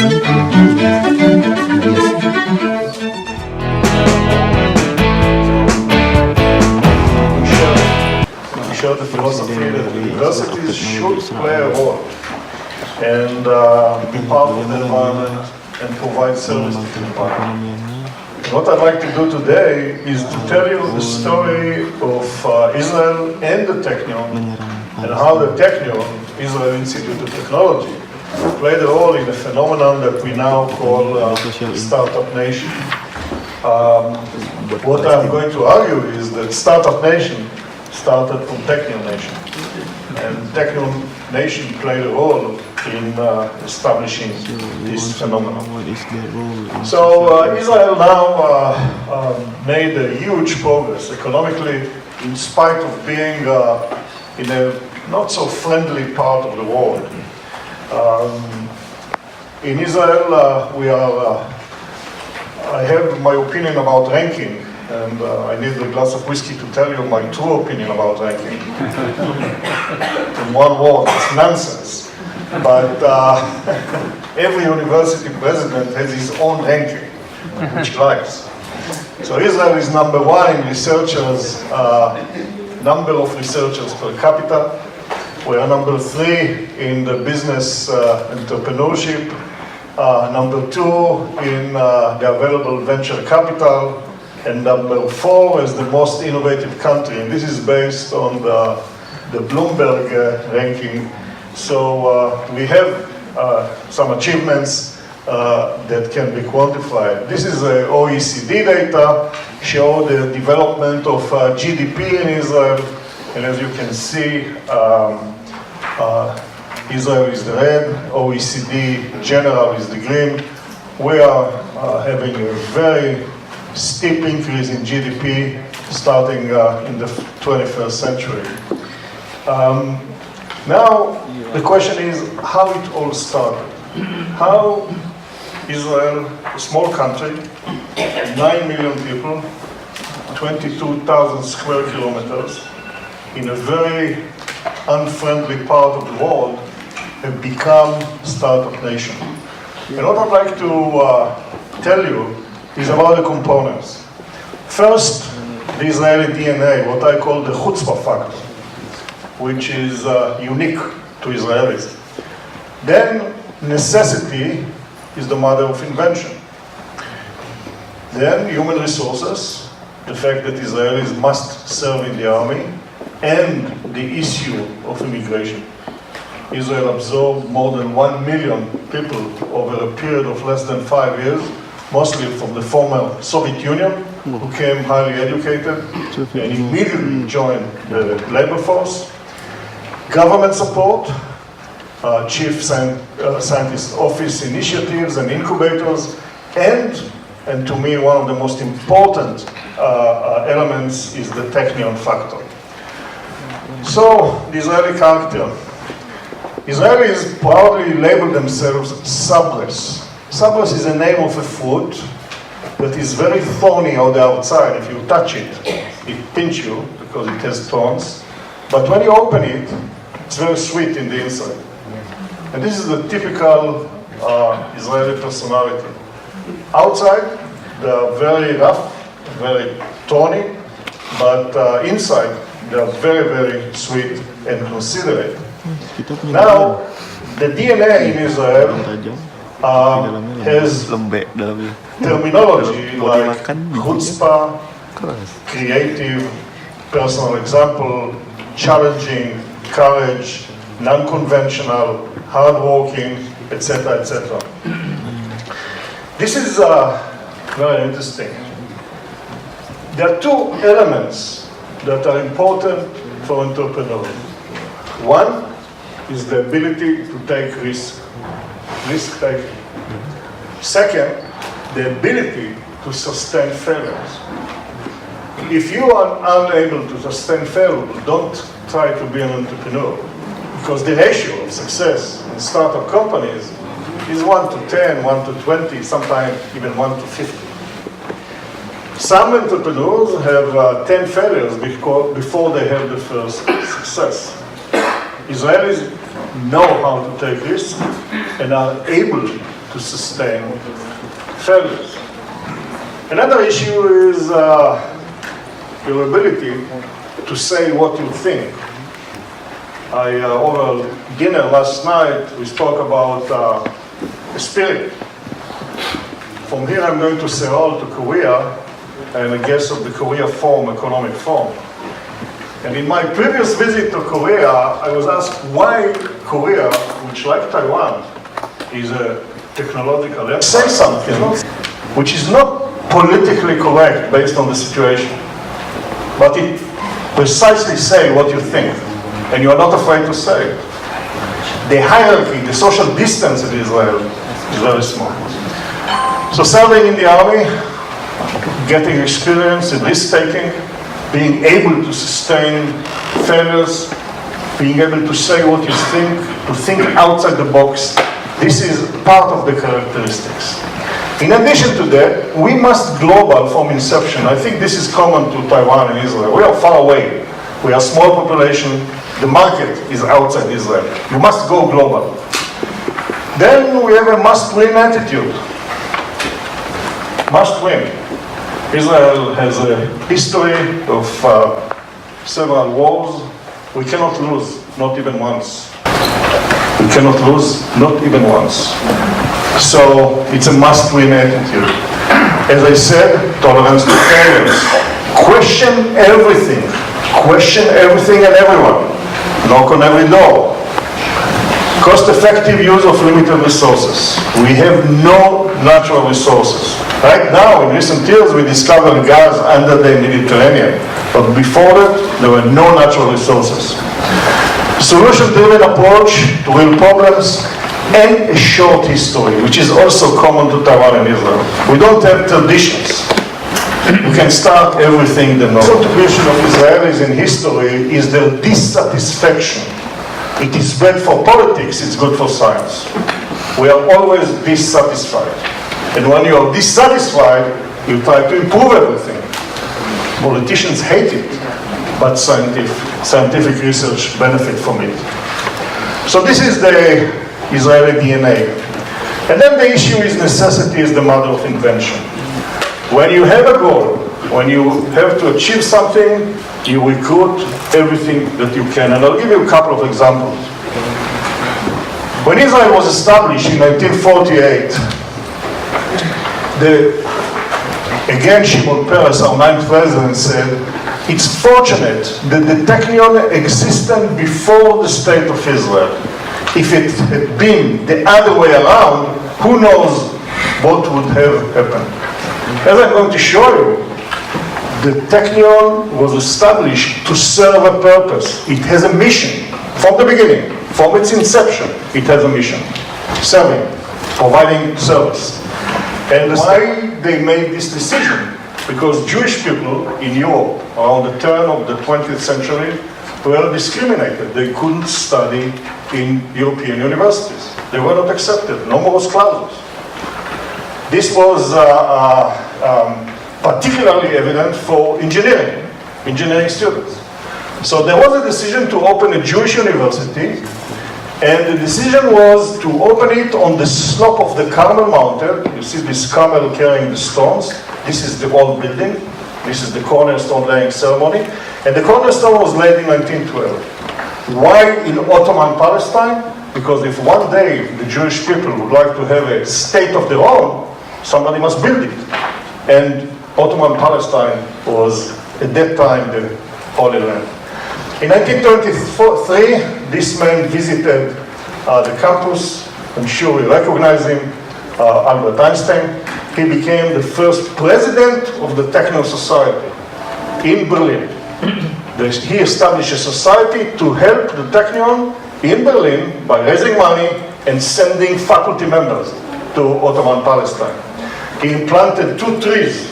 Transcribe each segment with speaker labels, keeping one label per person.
Speaker 1: We share the philosophy that universities should play a role and be part of the environment and provide service to the environment. What I'd like to do today is to tell you the story of Israel and the Technion and how the Technion, Israel Institute of Technology, played a role in a phenomenon that we now call Startup Nation. What I'm going to argue is that Startup Nation started from Technion Nation. And Technion Nation played a role in establishing this phenomenon. So Israel now made a huge progress economically, in spite of being in a not so friendly part of the world. In Israel, I have my opinion about ranking, and I need a glass of whiskey to tell you my true opinion about ranking. In one word, it's nonsense. But every university president has his own ranking, which he likes. So Israel is number one in researchers, number of researchers per capita. We are number 3 in the business entrepreneurship, number 2 in the available venture capital, and number 4 as the most innovative country. And this is based on the Bloomberg ranking. So we have some achievements that can be quantified. This is OECD data, show the development of GDP in Israel. And as you can see, Israel is the red, OECD general is the green. We are having a very steep increase in GDP starting in the 21st century. Now, the question is how it all started. How Israel, a small country, 9 million people, 22,000 square kilometers, in a very unfriendly part of the world, have become startup nation. And what I'd like to tell you is about the components. First, the Israeli DNA, what I call the Chutzpah factor, which is unique to Israelis. Then, necessity is the mother of invention. Then, human resources, the fact that Israelis must serve in the army, and the issue of immigration. Israel absorbed more than 1 million people over a period of less than 5 years, mostly from the former Soviet Union, who came highly educated and immediately joined the labor force. Government support, chief scientist office initiatives and incubators, and to me one of the most important elements is the Technion factor. So, the Israeli character. Israelis proudly label themselves sabrés. Sabrés is the name of a fruit that is very thorny on the outside. If you touch it, it pinches you because it has thorns. But when you open it, it's very sweet in the inside. And this is the typical Israeli personality. Outside, they are very rough, very thorny, but inside, they are very, very sweet and considerate. Now, the DNA in Israel has terminology like Chutzpah, creative, personal example, challenging, courage, non-conventional, hardworking, etc., etc. This is very interesting. There are 2 elements that are important for entrepreneurs. One is the ability to take risk-taking. Second, the ability to sustain failures. If you are unable to sustain failure, don't try to be an entrepreneur, because the ratio of success in startup companies is 1 to 10, 1 to 20, sometimes even 1 to 50. Some entrepreneurs have 10 failures before they have the first success. Israelis know how to take risks and are able to sustain failures. Another issue is your ability to say what you think. Over dinner last night, we spoke about the spirit. From here, I'm going to Seoul to Korea, and a guest of the Korea Forum, Economic Forum. And in my previous visit to Korea, I was asked why Korea, which like Taiwan, is a technological empire, say something which is not politically correct based on the situation, but it precisely say what you think, and you are not afraid to say it. The hierarchy, the social distance in Israel is very small. So serving in the army, getting experience in risk-taking, being able to sustain failures, being able to say what you think, to think outside the box, this is part of the characteristics. In addition to that, we must global from inception. I think this is common to Taiwan and Israel. We are far away. We are a small population. The market is outside Israel. You must go global. Then we have a must-win attitude. Must win. Israel has a history of several wars. We cannot lose, not even once. We cannot lose, not even once. So it's a must-win attitude. As I said, tolerance to failures. Question everything. Question everything and everyone. Knock on every door. Cost-effective use of limited resources. We have no natural resources. Right now, in recent years, we discovered gas under the Mediterranean. But before that, there were no natural resources. Solution-driven approach to real problems, and a short history, which is also common to Taiwan and Israel. We don't have traditions. We can start everything the norm. The contribution of Israelis in history is their dissatisfaction. It is bad for politics, it's good for science. We are always dissatisfied. And when you are dissatisfied, you try to improve everything. Politicians hate it, but scientific research benefit from it. So this is the Israeli DNA. And then the issue is necessity is the mother of invention. When you have a goal, when you have to achieve something, you recruit everything that you can. And I'll give you a couple of examples. When Israel was established in 1948, again Shimon Peres, our 9th president, said, it's fortunate that the Technion existed before the state of Israel. If it had been the other way around, who knows what would have happened. As I'm going to show you, the Technion was established to serve a purpose. It has a mission from the beginning, from its inception. It has a mission, serving, providing service. And why they made this decision? Because Jewish people in Europe around the turn of the 20th century were discriminated. They couldn't study in European universities. They were not accepted, no more clauses. This was particularly evident for engineering students. So there was a decision to open a Jewish university, and the decision was to open it on the slope of the Carmel Mountain. You see this camel carrying the stones. This is the old building. This is the cornerstone laying ceremony. And the cornerstone was laid in 1912. Why in Ottoman Palestine? Because if one day the Jewish people would like to have a state of their own, somebody must build it. And Ottoman Palestine was, at that time, the Holy Land. In 1923, this man visited the campus. I'm sure you recognize him, Albert Einstein. He became the first president of the Technion Society in Berlin. He established a society to help the Technion in Berlin by raising money and sending faculty members to Ottoman Palestine. He implanted 2 trees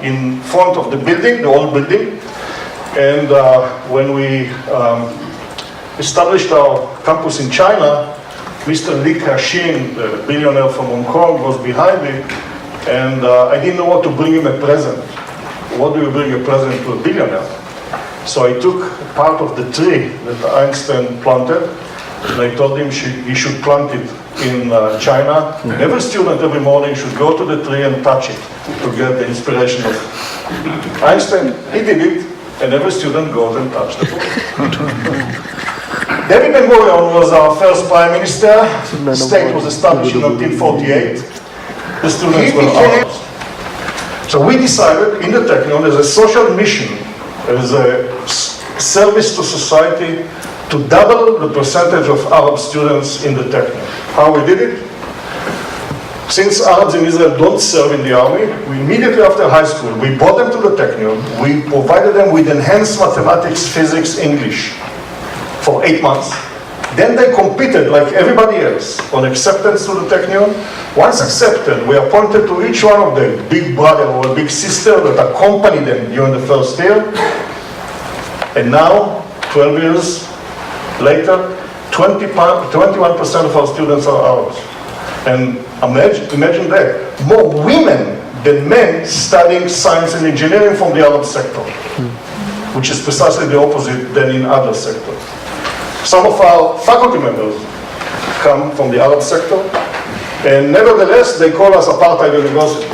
Speaker 1: in front of the building, the old building. And when we established our campus in China, Mr. Li Ka-shing, the billionaire from Hong Kong, was behind me, and I didn't know what to bring him a present. What do you bring a present to a billionaire? So I took part of the tree that Einstein planted, and I told him he should plant it in China, and every student every morning should go to the tree and touch it to get the inspiration of Einstein. He did it, and every student goes and touches the book. David Ben-Gurion was our first prime minister. The state was established in 1948. The students were ours. So we decided in the Technion as a social mission, as a service to society, to double the percentage of Arab students in the Technion. How we did it? Since Arabs in Israel don't serve in the army, we immediately after high school, we brought them to the Technion. We provided them with enhanced mathematics, physics, English for 8 months. Then they competed like everybody else on acceptance to the Technion. Once accepted, we appointed to each one of them a big brother or a big sister that accompanied them during the first year. And now, 12 years later, 21% of our students are Arabs. And imagine that, more women than men studying science and engineering from the Arab sector, which is precisely the opposite than in other sectors. Some of our faculty members come from the Arab sector, and nevertheless, they call us apartheid university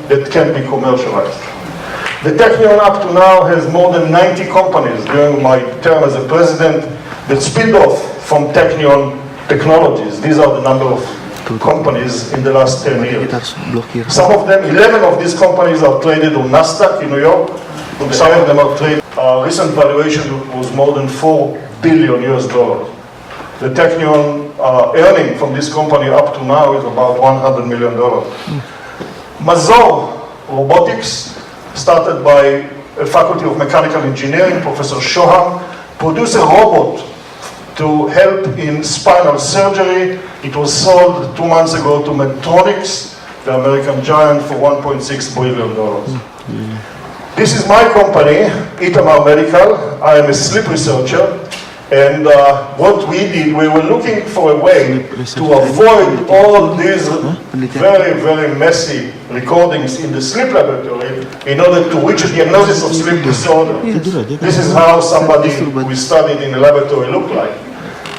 Speaker 1: that can be commercialized. The Technion up to now has more than 90 companies during my term as a president that spin off from Technion Technologies. These are the number of companies in the last 10 years. Some of them, 11 of these companies are traded on NASDAQ in New York. Some of them are traded. Our recent valuation was more than $4 billion US. The Technion earning from this company up to now is about $100 million. Mazor Robotics, started by a faculty of mechanical engineering, Professor Shoham, produced a robot to help in spinal surgery. It was sold 2 months ago to Medtronic, the American giant, for $1.6 billion. This is my company, Itamar Medical. I am a sleep researcher. And what we did, we were looking for a way to avoid all these very, very messy recordings in the sleep laboratory in order to reach a diagnosis of sleep disorder. This is how somebody we studied in the laboratory looked like.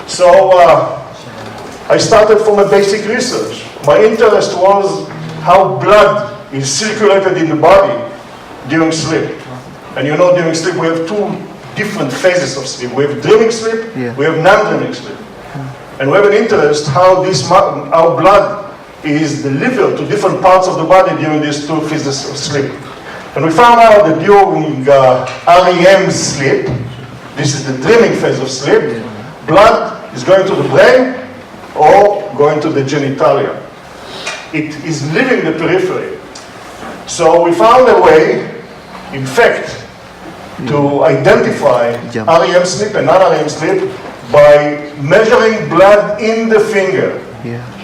Speaker 1: So I started from a basic research. My interest was how blood is circulated in the body during sleep. And you know, during sleep we have two different phases of sleep. We have dreaming sleep, we have non-dreaming sleep. And we have an interest how our blood is delivered to different parts of the body during these two phases of sleep. And we found out that during REM sleep, this is the dreaming phase of sleep, blood is going to the brain or going to the genitalia. It is leaving the periphery. So we found a way, in fact, to identify REM sleep and non-REM sleep by measuring blood in the finger.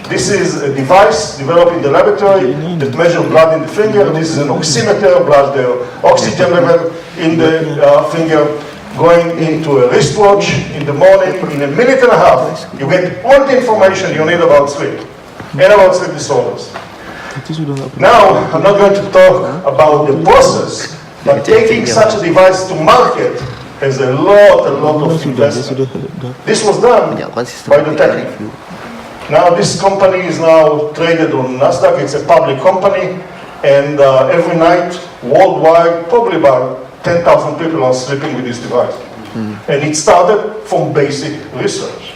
Speaker 1: This is a device developed in the laboratory that measures blood in the finger. This is an oximeter, blood the oxygen level in the finger, going into a wristwatch in the morning. In a minute and a half, you get all the information you need about sleep and about sleep disorders. Now, I'm not going to talk about the process, but taking such a device to market has a lot of investment. This was done by the Technion. Now this company is now traded on NASDAQ. It's a public company, and every night worldwide, probably about 10,000 people are sleeping with this device. And it started from basic research.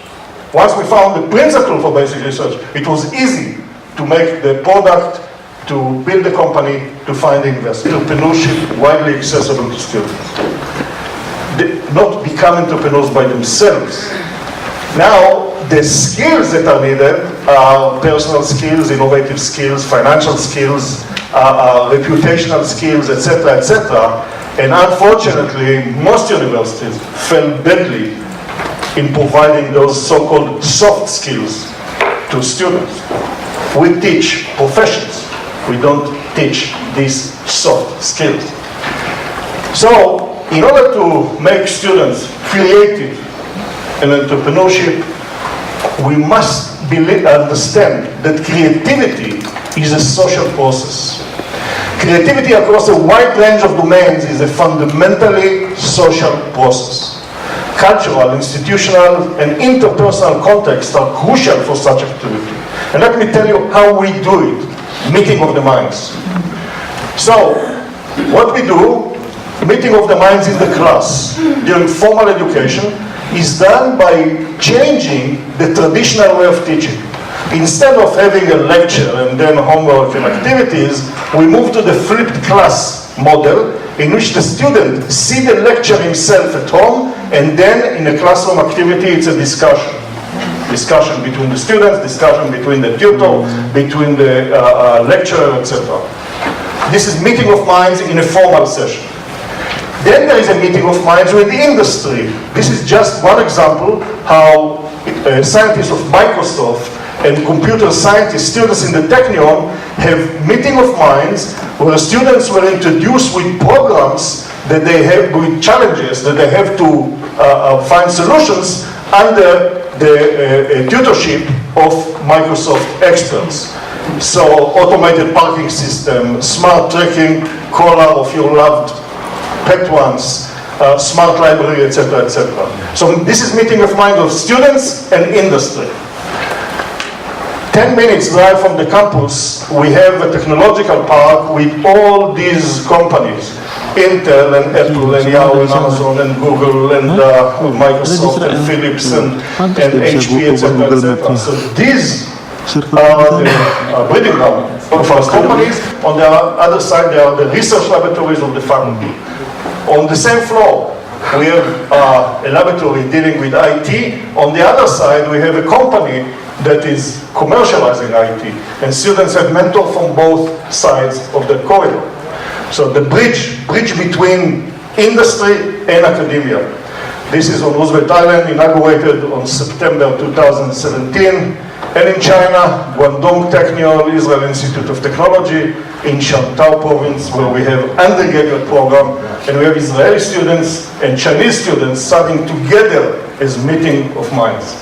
Speaker 1: Once we found the principle for basic research, it was easy to make the product, to build the company, to find the investor. Entrepreneurship widely accessible to students. They not become entrepreneurs by themselves. Now, the skills that are needed are personal skills, innovative skills, financial skills, reputational skills, etc., etc. And unfortunately, most universities fail badly in providing those so-called soft skills to students. We teach professions. We don't teach these soft skills. So, in order to make students creative in entrepreneurship, we must understand that creativity is a social process. Creativity across a wide range of domains is a fundamentally social process. cultural, institutional, and interpersonal contexts are crucial for such activity. And let me tell you how we do it, meeting of the minds. So, what we do, meeting of the minds in the class during formal education is done by changing the traditional way of teaching. Instead of having a lecture and then homework and activities, we move to the flipped class model in which the student sees the lecture himself at home, and then in a classroom activity it's a discussion. Discussion between the students, discussion between the tutor, between the lecturer, etc. This is meeting of minds in a formal session. Then there is a meeting of minds with the industry. This is just one example how scientists of Microsoft and computer scientists, students in the Technion, have meeting of minds where students were introduced with programs that they have, with challenges that they have to find solutions under the tutorship of Microsoft experts. So automated parking system, smart tracking collar of your loved pet ones, smart library, etc., etc. So this is meeting of mind of students and industry. 10 minutes drive from the campus, we have a technological park with all these companies, Intel and Apple and Yahoo and Amazon and Google and Microsoft and Philips and HP, etc., etc. So these are the breeding ground of our companies. On the other side, there are the research laboratories of the faculty. On the same floor, we have a laboratory dealing with IT. On the other side, we have a company that is commercializing IT. And students have mentors from both sides of the corridor. So the bridge between industry and academia. This is on Roosevelt Island, inaugurated on September 2017. And in China, Guangdong Technion Institute of Technology, in Shantou province, where we have undergraduate program, and we have Israeli students and Chinese students studying together as meeting of minds.